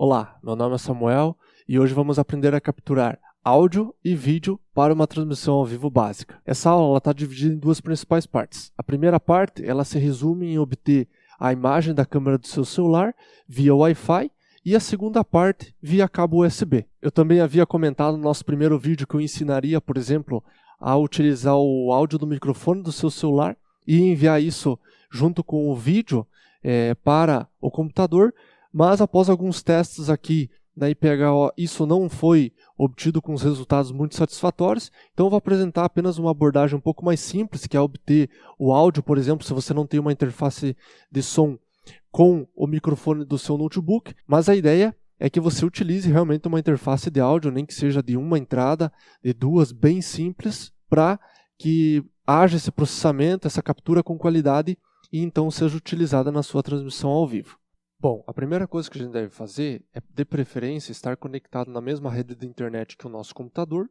Olá, meu nome é Samuel e hoje vamos aprender a capturar áudio e vídeo para uma transmissão ao vivo básica. Essa aula está dividida em duas principais partes. A primeira parte ela se resume em obter a imagem da câmera do seu celular via Wi-Fi e a segunda parte via cabo USB. Eu também havia comentado no nosso primeiro vídeo que eu ensinaria, por exemplo, a utilizar o áudio do microfone do seu celular e enviar isso junto com o vídeo para o computador, mas após alguns testes aqui na IPHO, isso não foi obtido com os resultados muito satisfatórios, então eu vou apresentar apenas uma abordagem um pouco mais simples, que é obter o áudio, por exemplo, se você não tem uma interface de som com o microfone do seu notebook, mas a ideia é que você utilize realmente uma interface de áudio, nem que seja de uma entrada, de duas, bem simples, para que haja esse processamento, essa captura com qualidade e então seja utilizada na sua transmissão ao vivo. Bom, a primeira coisa que a gente deve fazer é, de preferência, estar conectado na mesma rede de internet que o nosso computador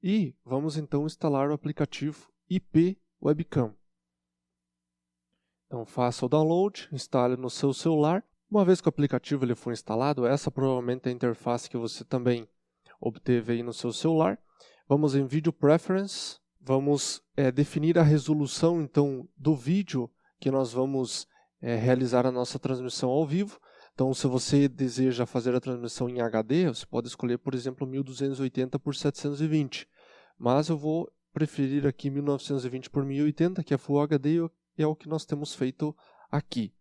e vamos então instalar o aplicativo IP Webcam. Então faça o download, instale no seu celular. Uma vez que o aplicativo ele for instalado, essa provavelmente é a interface que você também obteve aí no seu celular. Vamos em Video Preference, vamos definir a resolução então do vídeo que nós vamos realizar a nossa transmissão ao vivo. Então, se você deseja fazer a transmissão em HD, você pode escolher, por exemplo, 1280 por 720. Mas eu vou preferir aqui 1920 por 1080, que é Full HD e é o que nós temos feito aqui.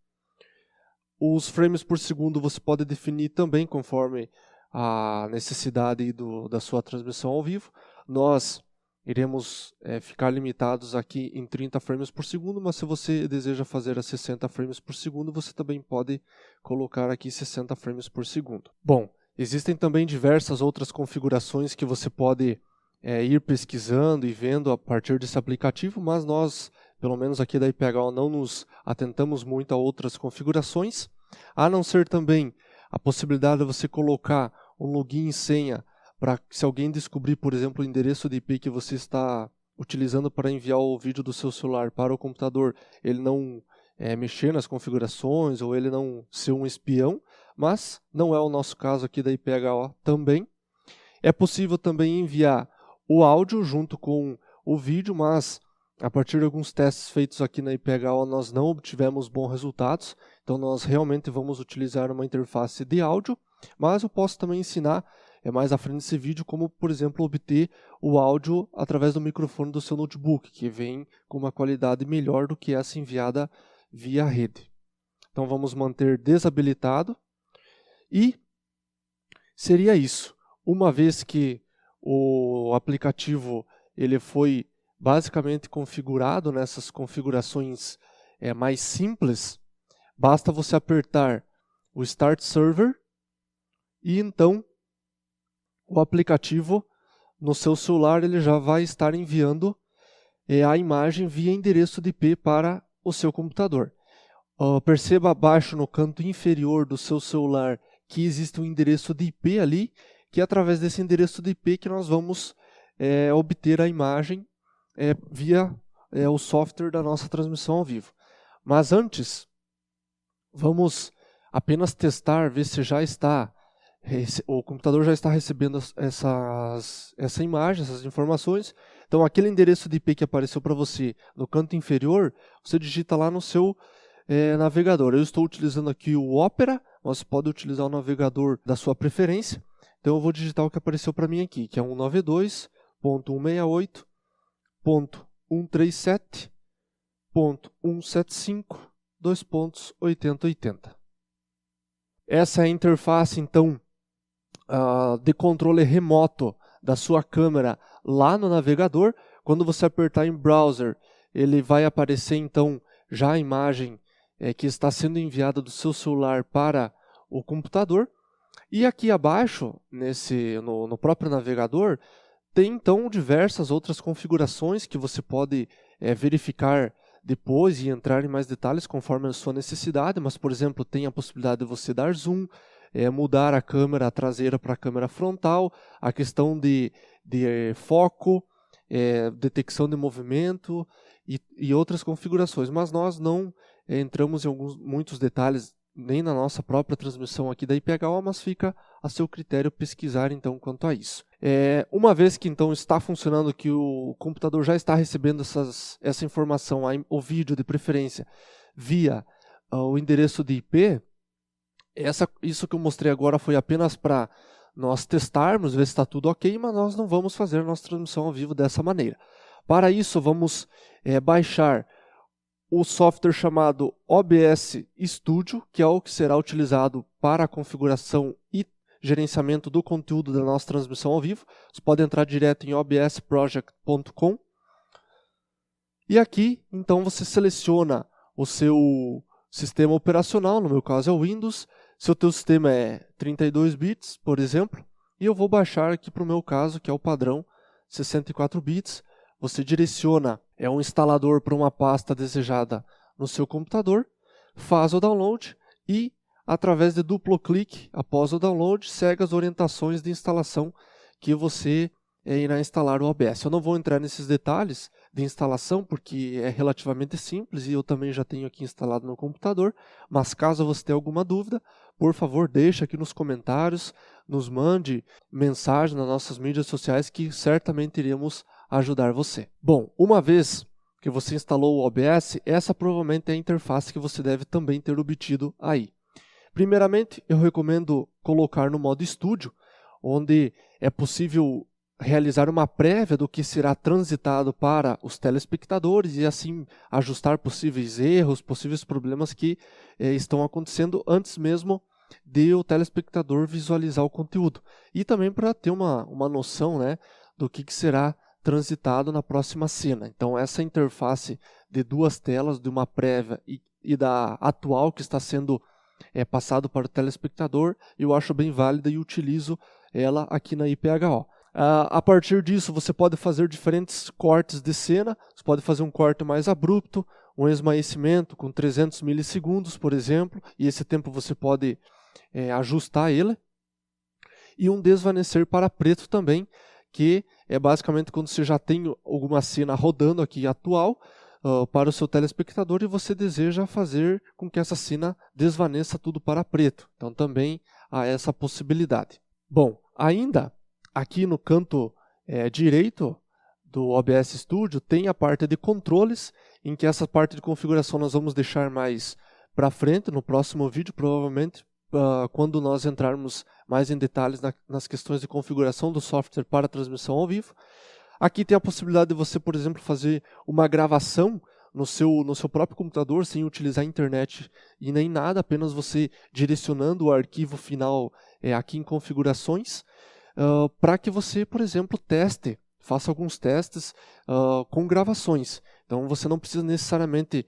Os frames por segundo você pode definir também conforme a necessidade da sua transmissão ao vivo. Nós iremos ficar limitados aqui em 30 frames por segundo, mas se você deseja fazer a 60 frames por segundo, você também pode colocar aqui 60 frames por segundo. Bom, existem também diversas outras configurações que você pode ir pesquisando e vendo a partir desse aplicativo, mas nós, pelo menos aqui da IPHO, não nos atentamos muito a outras configurações, a não ser também a possibilidade de você colocar um login e senha para se alguém descobrir, por exemplo, o endereço de IP que você está utilizando para enviar o vídeo do seu celular para o computador, ele não mexer nas configurações ou ele não ser um espião, mas não é o nosso caso aqui da IPHO também. É possível também enviar o áudio junto com o vídeo, mas a partir de alguns testes feitos aqui na IPHO nós não obtivemos bons resultados, então nós realmente vamos utilizar uma interface de áudio, mas eu posso também ensinar mais à frente desse vídeo como, por exemplo, obter o áudio através do microfone do seu notebook, que vem com uma qualidade melhor do que essa enviada via rede. Então vamos manter desabilitado e seria isso. Uma vez que o aplicativo ele foi basicamente configurado nessas configurações mais simples, basta você apertar o Start Server e então o aplicativo no seu celular ele já vai estar enviando a imagem via endereço de IP para o seu computador. Perceba abaixo no canto inferior do seu celular que existe um endereço de IP ali, que é através desse endereço de IP que nós vamos obter a imagem via o software da nossa transmissão ao vivo. Mas antes, vamos apenas testar, ver se já está o computador já está recebendo essa imagem, essas informações. Então aquele endereço de IP que apareceu para você no canto inferior, você digita lá no seu navegador. Eu estou utilizando aqui o Opera, mas você pode utilizar o navegador da sua preferência. Então eu vou digitar o que apareceu para mim aqui, que é 192.168.135.2.8080. Essa é a interface, então, de controle remoto da sua câmera lá no navegador. Quando você apertar em Browser, ele vai aparecer então já a imagem que está sendo enviada do seu celular para o computador. E aqui abaixo, no próprio navegador, tem então diversas outras configurações que você pode verificar depois e entrar em mais detalhes conforme a sua necessidade, mas, por exemplo, tem a possibilidade de você dar zoom, mudar a câmera traseira para a câmera frontal, a questão de foco, detecção de movimento e outras configurações. Mas nós não entramos em muitos detalhes nem na nossa própria transmissão aqui da IPHO, mas fica a seu critério pesquisar então quanto a isso. Uma vez que então está funcionando, que o computador já está recebendo essa informação, o vídeo de preferência, via o endereço de IP, isso que eu mostrei agora foi apenas para nós testarmos, ver se está tudo ok, mas nós não vamos fazer a nossa transmissão ao vivo dessa maneira. Para isso, vamos baixar o software chamado OBS Studio, que é o que será utilizado para a configuração e gerenciamento do conteúdo da nossa transmissão ao vivo. Você pode entrar direto em obsproject.com. E aqui, então, você seleciona o seu sistema operacional, no meu caso é o Windows. Se o teu sistema é 32 bits, por exemplo, e eu vou baixar aqui para o meu caso, que é o padrão 64 bits. Você direciona um instalador para uma pasta desejada no seu computador, faz o download e, através de duplo clique, após o download, segue as orientações de instalação que você irá instalar o OBS. Eu não vou entrar nesses detalhes de instalação, porque é relativamente simples e eu também já tenho aqui instalado no computador, mas caso você tenha alguma dúvida, por favor, deixe aqui nos comentários, nos mande mensagem nas nossas mídias sociais que certamente iremos ajudar você. Bom, uma vez que você instalou o OBS, essa provavelmente é a interface que você deve também ter obtido aí. Primeiramente, eu recomendo colocar no modo estúdio, onde é possível realizar uma prévia do que será transitado para os telespectadores e assim ajustar possíveis erros, possíveis problemas que estão acontecendo antes mesmo de o telespectador visualizar o conteúdo. E também para ter uma noção, né, do que será transitado na próxima cena. Então essa interface de duas telas, de uma prévia e da atual que está sendo passado para o telespectador, eu acho bem válida e utilizo ela aqui na IPHO. A partir disso você pode fazer diferentes cortes de cena, você pode fazer um corte mais abrupto, um esmaecimento com 300 milissegundos, por exemplo, e esse tempo você pode ajustar ele, e um desvanecer para preto também, que é basicamente quando você já tem alguma cena rodando aqui atual para o seu telespectador e você deseja fazer com que essa cena desvaneça tudo para preto. Então também há essa possibilidade. Bom, ainda aqui no canto direito do OBS Studio tem a parte de controles, em que essa parte de configuração nós vamos deixar mais para frente no próximo vídeo, provavelmente quando nós entrarmos mais em detalhes nas questões de configuração do software para transmissão ao vivo. Aqui tem a possibilidade de você, por exemplo, fazer uma gravação no seu próprio computador sem utilizar a internet e nem nada, apenas você direcionando o arquivo final aqui em configurações, para que você, por exemplo, faça alguns testes com gravações. Então você não precisa necessariamente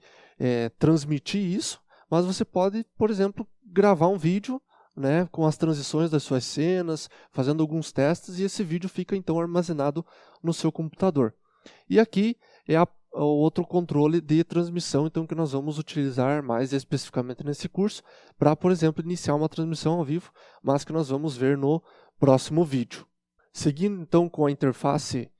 transmitir isso, mas você pode, por exemplo, gravar um vídeo, né, com as transições das suas cenas, fazendo alguns testes, e esse vídeo fica então armazenado no seu computador. E aqui é o outro controle de transmissão, então, que nós vamos utilizar mais especificamente nesse curso, para, por exemplo, iniciar uma transmissão ao vivo, mas que nós vamos ver no próximo vídeo. Seguindo então com a interface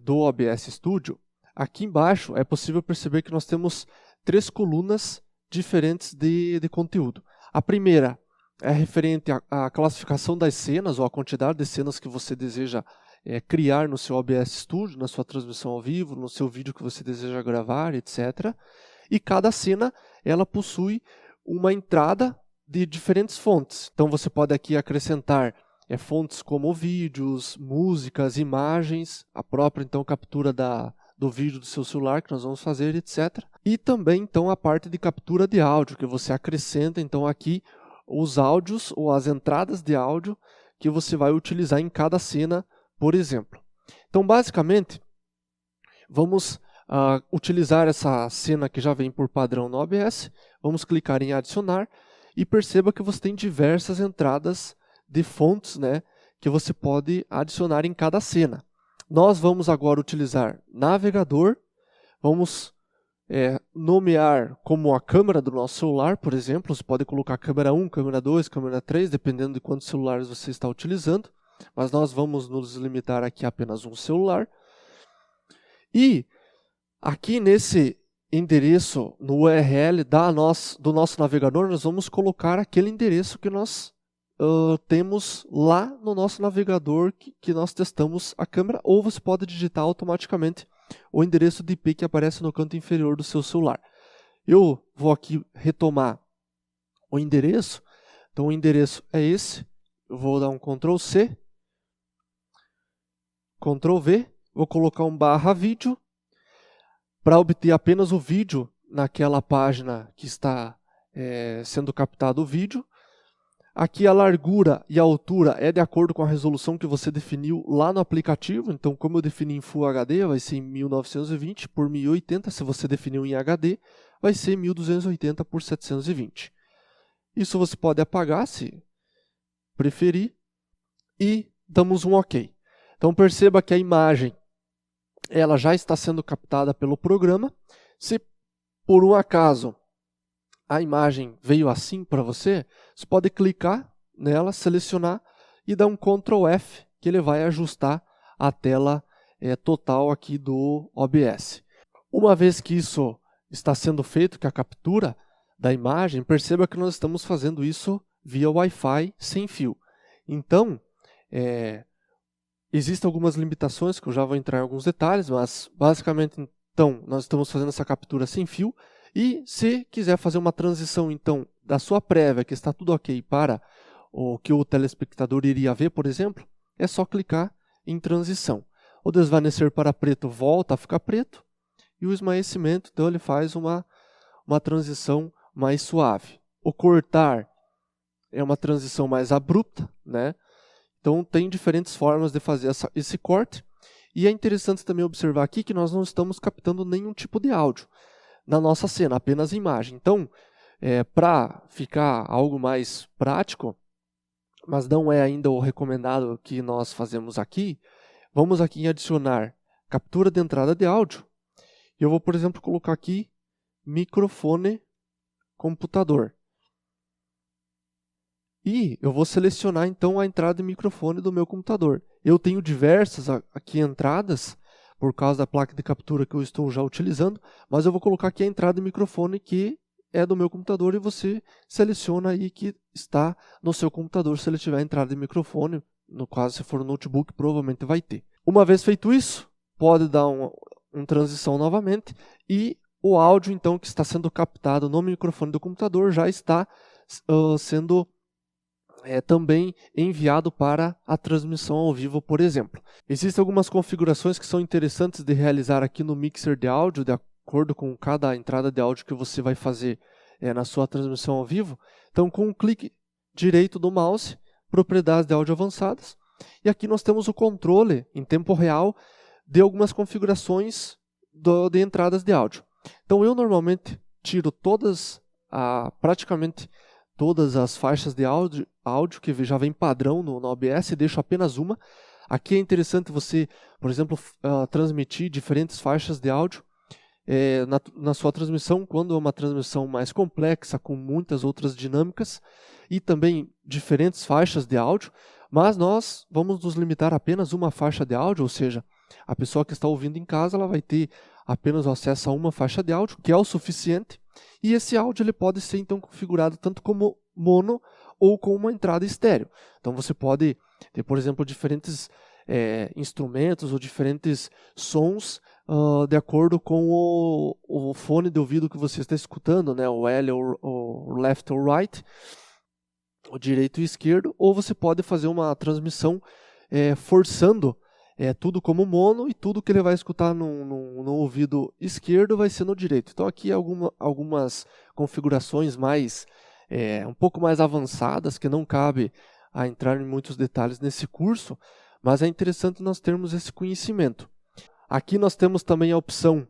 do OBS Studio, aqui embaixo é possível perceber que nós temos 3 colunas diferentes de conteúdo. A primeira é referente à classificação das cenas, ou a quantidade de cenas que você deseja criar no seu OBS Studio, na sua transmissão ao vivo, no seu vídeo que você deseja gravar, etc. E cada cena ela possui uma entrada de diferentes fontes. Então você pode aqui acrescentar fontes como vídeos, músicas, imagens, a própria então captura do vídeo do seu celular que nós vamos fazer, etc. E também então a parte de captura de áudio, que você acrescenta então aqui os áudios ou as entradas de áudio que você vai utilizar em cada cena, por exemplo. Então basicamente vamos utilizar essa cena que já vem por padrão no OBS, vamos clicar em adicionar e perceba que você tem diversas entradas de fontes, né, que você pode adicionar em cada cena. Nós vamos agora utilizar navegador, vamos nomear como a câmera do nosso celular, por exemplo, você pode colocar câmera 1, câmera 2, câmera 3, dependendo de quantos celulares você está utilizando, mas nós vamos nos limitar aqui a apenas um celular. E aqui nesse endereço, no URL do nosso navegador, nós vamos colocar aquele endereço que nós temos lá no nosso navegador que nós testamos a câmera, ou você pode digitar automaticamente o endereço de IP que aparece no canto inferior do seu celular. Eu vou aqui retomar o endereço, então o endereço é esse, eu vou dar um Ctrl C, Ctrl V, vou colocar um /vídeo, para obter apenas o vídeo naquela página que está sendo captado o vídeo. Aqui a largura e a altura é de acordo com a resolução que você definiu lá no aplicativo. Então, como eu defini em Full HD, vai ser em 1920 por 1080. Se você definiu em HD, vai ser 1280 por 720. Isso você pode apagar se preferir. E damos um OK. Então, perceba que a imagem ela já está sendo captada pelo programa. Se por um acaso a imagem veio assim para você, você pode clicar nela, selecionar e dar um Ctrl F, que ele vai ajustar a tela total aqui do OBS. Uma vez que isso está sendo feito, que a captura da imagem, perceba que nós estamos fazendo isso via Wi-Fi sem fio. Então, existem algumas limitações que eu já vou entrar em alguns detalhes, mas basicamente então nós estamos fazendo essa captura sem fio. E se quiser fazer uma transição, então, da sua prévia, que está tudo ok, para o que o telespectador iria ver, por exemplo, é só clicar em transição. O desvanecer para preto volta a ficar preto, e o esmaecimento, então, ele faz uma transição mais suave. O cortar é uma transição mais abrupta, né? Então, tem diferentes formas de fazer esse corte. E é interessante também observar aqui que nós não estamos captando nenhum tipo de áudio na nossa cena, apenas imagem. Então, para ficar algo mais prático, mas não é ainda o recomendado que nós fazemos aqui, vamos aqui em adicionar captura de entrada de áudio. Eu vou, por exemplo, colocar aqui microfone computador. E eu vou selecionar então a entrada de microfone do meu computador. Eu tenho diversas aqui entradas, por causa da placa de captura que eu estou já utilizando, mas eu vou colocar aqui a entrada de microfone que é do meu computador e você seleciona aí que está no seu computador se ele tiver entrada de microfone. No caso, se for um notebook, provavelmente vai ter. Uma vez feito isso, pode dar uma transição novamente e o áudio então que está sendo captado no microfone do computador já está sendo também enviado para a transmissão ao vivo, por exemplo. Existem algumas configurações que são interessantes de realizar aqui no mixer de áudio, de acordo com cada entrada de áudio que você vai fazer na sua transmissão ao vivo. Então, com um clique direito do mouse, propriedades de áudio avançadas, e aqui nós temos o controle em tempo real de algumas configurações de entradas de áudio. Então, eu normalmente tiro praticamente todas as faixas de áudio que já vem padrão no OBS, e deixo apenas uma. Aqui é interessante você, por exemplo, transmitir diferentes faixas de áudio na sua transmissão, quando é uma transmissão mais complexa, com muitas outras dinâmicas, e também diferentes faixas de áudio, mas nós vamos nos limitar a apenas uma faixa de áudio, ou seja, a pessoa que está ouvindo em casa ela vai ter apenas acesso a uma faixa de áudio, que é o suficiente, e esse áudio ele pode ser então configurado tanto como mono ou com uma entrada estéreo. Então você pode ter, por exemplo, diferentes instrumentos ou diferentes sons de acordo com o fone de ouvido que você está escutando, né? O L ou o left ou right, o direito e esquerdo, ou você pode fazer uma transmissão forçando tudo como mono e tudo que ele vai escutar no ouvido esquerdo vai ser no direito. Então aqui algumas configurações mais um pouco mais avançadas que não cabe a entrar em muitos detalhes nesse curso, mas é interessante nós termos esse conhecimento. Aqui nós temos também a opção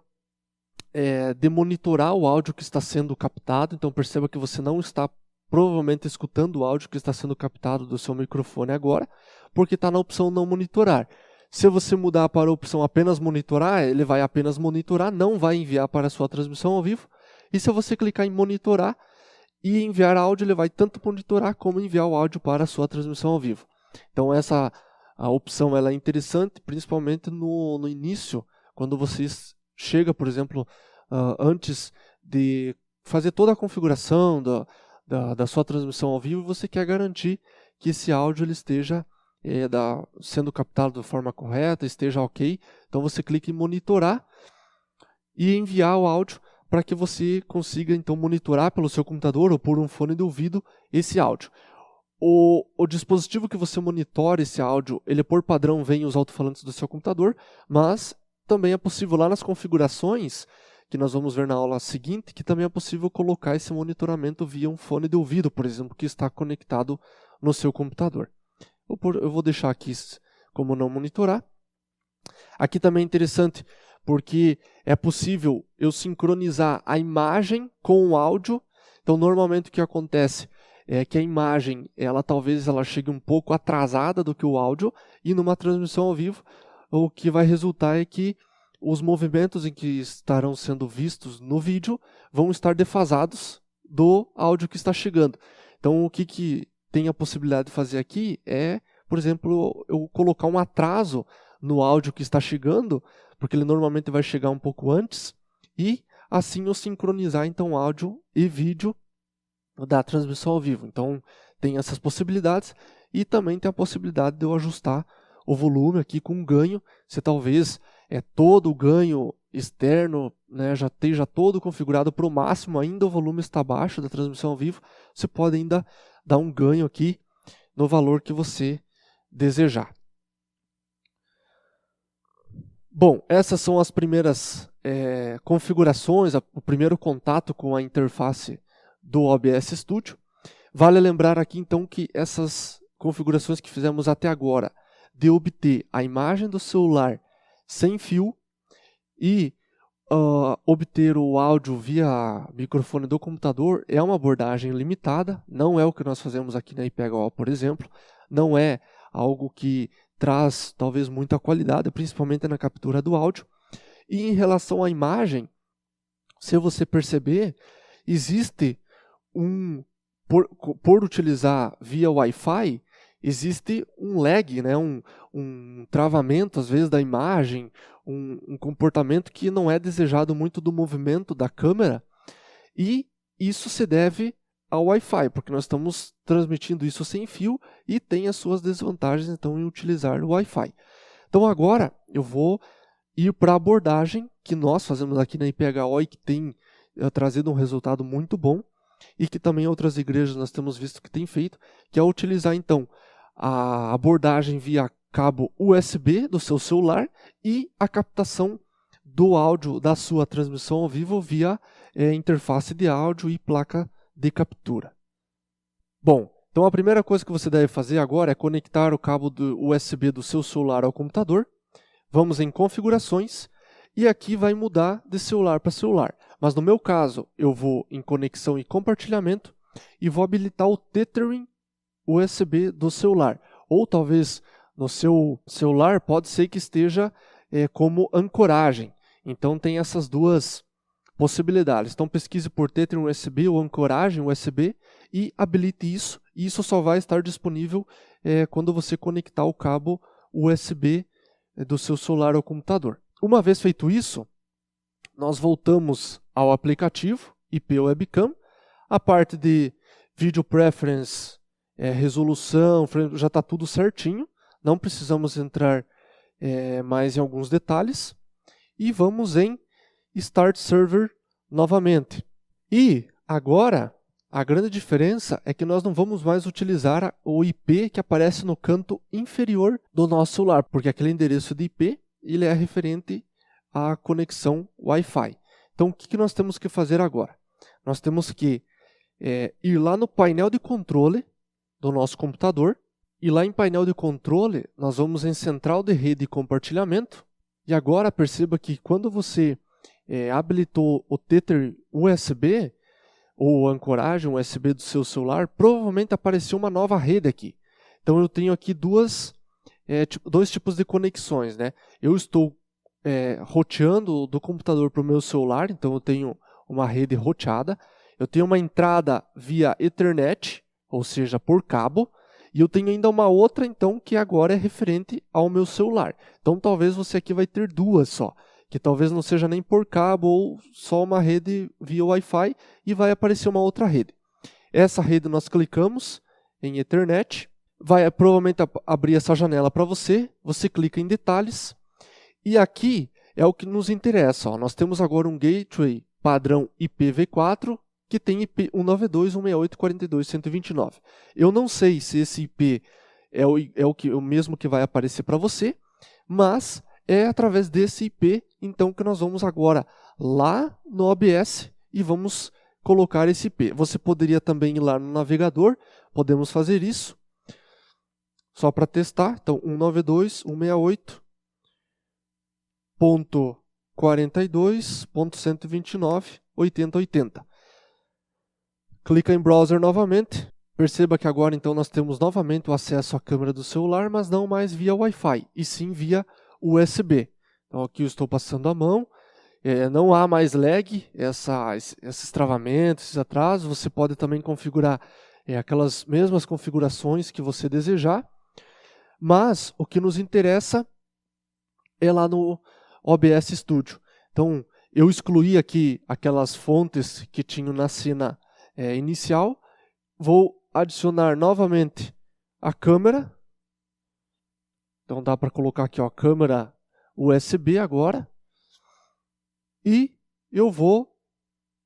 de monitorar o áudio que está sendo captado, então perceba que você não está provavelmente escutando o áudio que está sendo captado do seu microfone agora, porque está na opção não monitorar. Se você mudar para a opção apenas monitorar, ele vai apenas monitorar, não vai enviar para a sua transmissão ao vivo. E se você clicar em monitorar e enviar áudio, ele vai tanto monitorar como enviar o áudio para a sua transmissão ao vivo. Então a opção ela é interessante, principalmente no início, quando você chega, por exemplo, antes de fazer toda a configuração da sua transmissão ao vivo, você quer garantir que esse áudio ele esteja sendo captado de forma correta, esteja ok. Então você clica em monitorar e enviar o áudio para que você consiga então monitorar pelo seu computador ou por um fone de ouvido esse áudio. O dispositivo que você monitora esse áudio, ele por padrão vem os alto-falantes do seu computador, mas também é possível lá nas configurações, que nós vamos ver na aula seguinte, que também é possível colocar esse monitoramento via um fone de ouvido, por exemplo, que está conectado no seu computador. Eu vou deixar aqui como não monitorar. Aqui também é interessante, porque é possível eu sincronizar a imagem com o áudio. Então, normalmente o que acontece é que a imagem, talvez ela chegue um pouco atrasada do que o áudio, e numa transmissão ao vivo, o que vai resultar é que os movimentos em que estarão sendo vistos no vídeo vão estar defasados do áudio que está chegando. Então, o que tem a possibilidade de fazer aqui é, por exemplo, eu colocar um atraso no áudio que está chegando, porque ele normalmente vai chegar um pouco antes, e assim eu sincronizar então áudio e vídeo da transmissão ao vivo. Então tem essas possibilidades, e também tem a possibilidade de eu ajustar o volume aqui com ganho. Se talvez todo o ganho externo, né, já esteja todo configurado para o máximo, ainda o volume está baixo da transmissão ao vivo, você pode ainda dar um ganho aqui no valor que você desejar. Bom, essas são as primeiras configurações, o primeiro contato com a interface do OBS Studio. Vale lembrar aqui então que essas configurações que fizemos até agora, de obter a imagem do celular sem fio e obter o áudio via microfone do computador, é uma abordagem limitada, não é o que nós fazemos aqui na IPHO, por exemplo, não é algo que traz talvez muita qualidade, principalmente na captura do áudio. E em relação à imagem, se você perceber, existe por utilizar via Wi-Fi, existe um lag, né? um travamento às vezes da imagem, um comportamento que não é desejado muito do movimento da câmera, e isso se deve ao Wi-Fi, porque nós estamos transmitindo isso sem fio e tem as suas desvantagens então em utilizar o Wi-Fi. Então agora eu vou ir para a abordagem que nós fazemos aqui na IPHO e que tem trazido um resultado muito bom, e que também outras igrejas nós temos visto que tem feito, que é utilizar então a abordagem via cabo USB do seu celular e a captação do áudio da sua transmissão ao vivo via interface de áudio e placa de captura. Bom, então a primeira coisa que você deve fazer agora é conectar o cabo do USB do seu celular ao computador. Vamos em configurações e aqui vai mudar de celular para celular. Mas no meu caso, eu vou em conexão e compartilhamento e vou habilitar o tethering USB do celular. Ou talvez no seu celular pode ser que esteja como ancoragem. Então tem essas duas possibilidades. Então pesquise por tethering USB ou ancoragem USB e habilite isso. E isso só vai estar disponível quando você conectar o cabo USB do seu celular ao computador. Uma vez feito isso, nós voltamos ao aplicativo IP Webcam. A parte de Video Preference, resolução, já está tudo certinho. Não precisamos entrar mais em alguns detalhes. E vamos em Start Server novamente. E agora, a grande diferença é que nós não vamos mais utilizar o IP que aparece no canto inferior do nosso celular, porque aquele endereço de IP ele é referente à conexão Wi-Fi. Então, o que nós temos que fazer agora? Nós temos que ir lá no painel de controle do nosso computador, e lá em painel de controle nós vamos em central de rede e compartilhamento, e agora perceba que quando você habilitou o tether USB, ou ancoragem USB do seu celular, provavelmente apareceu uma nova rede aqui. Então eu tenho aqui dois tipos de conexões, né? Eu estou roteando do computador para o meu celular, então eu tenho uma rede roteada. Eu tenho uma entrada via Ethernet, ou seja, por cabo, e eu tenho ainda uma outra, então, que agora é referente ao meu celular. Então talvez você aqui vai ter duas só, que talvez não seja nem por cabo ou só uma rede via Wi-Fi e vai aparecer uma outra rede. Essa rede nós clicamos em Ethernet, vai provavelmente abrir essa janela para você, você clica em detalhes e aqui é o que nos interessa. Ó. Nós temos agora um gateway padrão IPv4 que tem IP 192.168.42.129. Eu não sei se esse IP é o mesmo que vai aparecer para você, mas é através desse IP então que nós vamos agora lá no OBS e vamos colocar esse IP. Você poderia também ir lá no navegador, podemos fazer isso, só para testar. Então 192.168.42.129.8080. Clica em Browser novamente. Perceba que agora então nós temos novamente o acesso à câmera do celular, mas não mais via Wi-Fi, e sim via USB. Então aqui eu estou passando a mão, não há mais lag, esses travamentos, esses atrasos. Você pode também configurar aquelas mesmas configurações que você desejar, mas o que nos interessa é lá no OBS Studio. Então eu excluí aqui aquelas fontes que tinham na cena inicial, vou adicionar novamente a câmera. Então dá para colocar aqui a câmera USB agora. E eu vou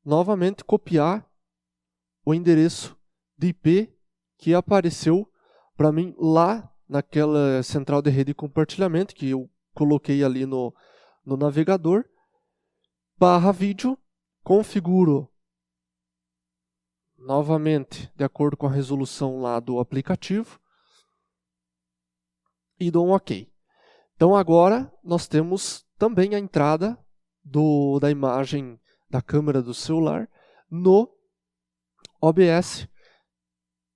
novamente copiar o endereço de IP que apareceu para mim lá naquela central de rede de compartilhamento que eu coloquei ali no navegador. /vídeo, configuro novamente de acordo com a resolução lá do aplicativo e dou um OK. Então agora nós temos também a entrada da imagem da câmera do celular no OBS,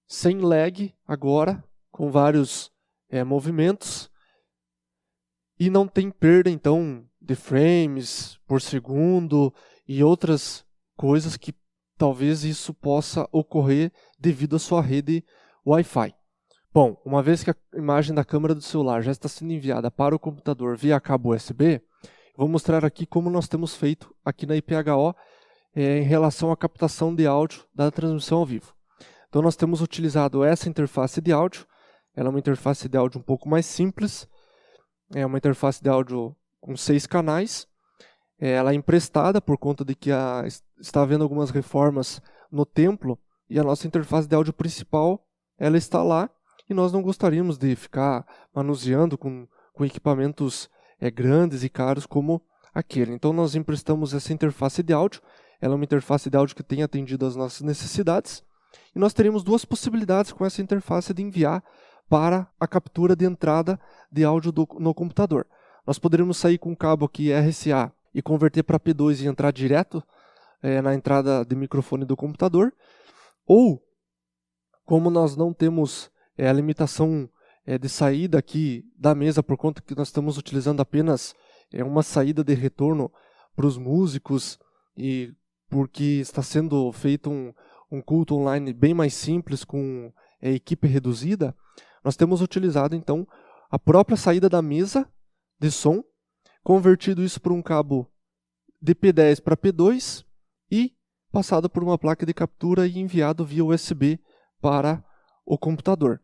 sem lag agora, com vários movimentos, e não tem perda então de frames por segundo e outras coisas que talvez isso possa ocorrer devido à sua rede Wi-Fi. Bom, uma vez que a imagem da câmera do celular já está sendo enviada para o computador via cabo USB, vou mostrar aqui como nós temos feito aqui na IPHO em relação à captação de áudio da transmissão ao vivo. Então nós temos utilizado essa interface de áudio. Ela é uma interface de áudio um pouco mais simples, é uma interface de áudio com 6 canais. Ela é emprestada por conta de que está havendo algumas reformas no templo e a nossa interface de áudio principal ela está lá e nós não gostaríamos de ficar manuseando com equipamentos grandes e caros como aquele. Então nós emprestamos essa interface de áudio. Ela é uma interface de áudio que tem atendido às nossas necessidades e nós teríamos duas possibilidades com essa interface de enviar para a captura de entrada de áudio no computador. Nós poderíamos sair com um cabo aqui RCA e converter para P2 e entrar direto na entrada de microfone do computador, ou como nós não temos a limitação de saída aqui da mesa por conta que nós estamos utilizando apenas uma saída de retorno para os músicos e porque está sendo feito um culto online bem mais simples com equipe reduzida, nós temos utilizado então a própria saída da mesa de som, convertido isso por um cabo de P10 para P2 e passado por uma placa de captura e enviado via USB para o computador.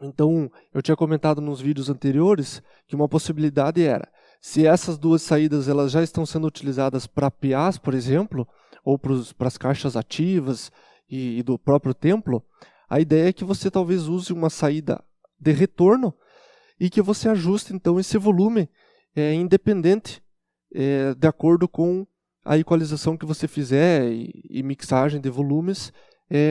Então, eu tinha comentado nos vídeos anteriores que uma possibilidade era, se essas duas saídas elas já estão sendo utilizadas para PAs, por exemplo, ou para as caixas ativas e do próprio templo, a ideia é que você talvez use uma saída de retorno e que você ajuste então esse volume independente de acordo com a equalização que você fizer e mixagem de volumes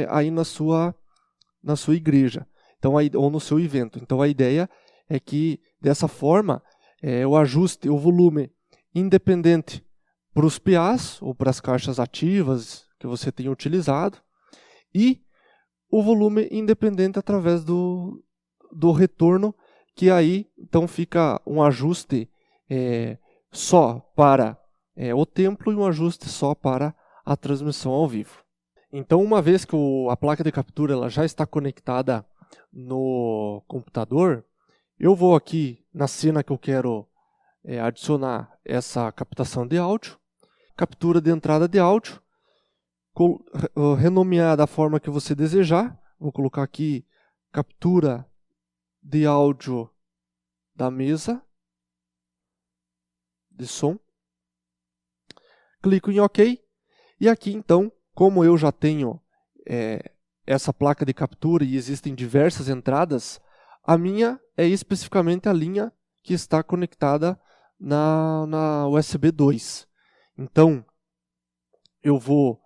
aí na sua igreja, então, ou no seu evento. Então a ideia é que dessa forma eu ajuste o volume independente para os PAs ou para as caixas ativas que você tem utilizado e o volume independente através do retorno, que aí então fica um ajuste só para o templo e um ajuste só para a transmissão ao vivo. Então, uma vez que a placa de captura ela já está conectada no computador, eu vou aqui na cena que eu quero adicionar essa captação de áudio, captura de entrada de áudio, renomear da forma que você desejar. Vou colocar aqui captura de áudio da mesa de som. Clico em OK. E aqui então, como eu já tenho essa placa de captura e existem diversas entradas, a minha é especificamente a linha que está conectada na USB 2. Então, eu vou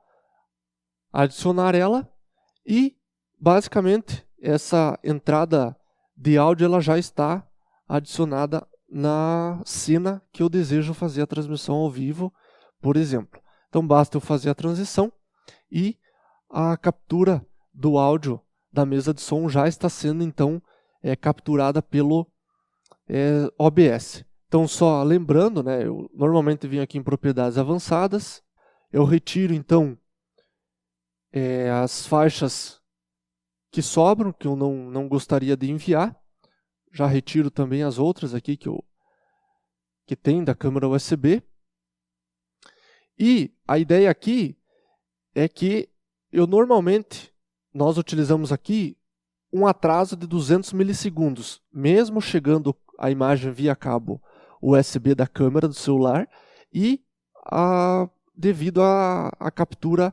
adicionar ela e, basicamente, essa entrada de áudio ela já está adicionada na cena que eu desejo fazer a transmissão ao vivo, por exemplo. Então, basta eu fazer a transição e a captura do áudio da mesa de som já está sendo, então, capturada pelo OBS. Então, só lembrando, né, eu normalmente venho aqui em propriedades avançadas, eu retiro, então, as faixas que sobram, que eu não gostaria de enviar. Já retiro também as outras aqui que tem da câmera USB. E a ideia aqui é que nós utilizamos aqui um atraso de 200 milissegundos, mesmo chegando a imagem via cabo USB da câmera do celular e devido à captura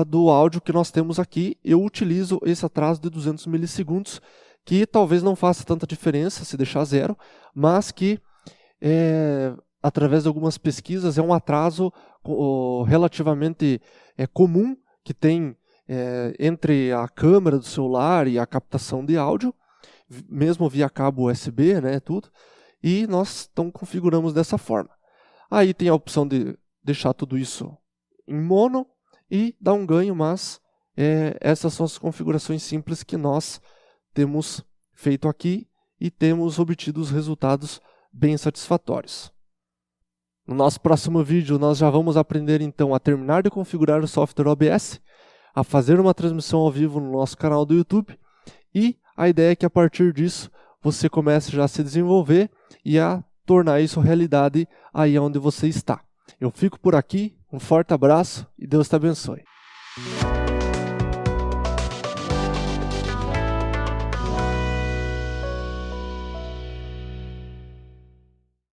do áudio que nós temos aqui, eu utilizo esse atraso de 200 milissegundos, que talvez não faça tanta diferença se deixar zero, mas que, através de algumas pesquisas, é um atraso relativamente comum que tem entre a câmera do celular e a captação de áudio, mesmo via cabo USB, né, tudo, e nós então configuramos dessa forma. Aí tem a opção de deixar tudo isso em mono e dar um ganho, mas essas são as configurações simples que nós temos feito aqui e temos obtido os resultados bem satisfatórios. No nosso próximo vídeo nós já vamos aprender então a terminar de configurar o software OBS, a fazer uma transmissão ao vivo no nosso canal do YouTube e a ideia é que a partir disso você comece já a se desenvolver e a tornar isso realidade aí onde você está. Eu fico por aqui, um forte abraço e Deus te abençoe.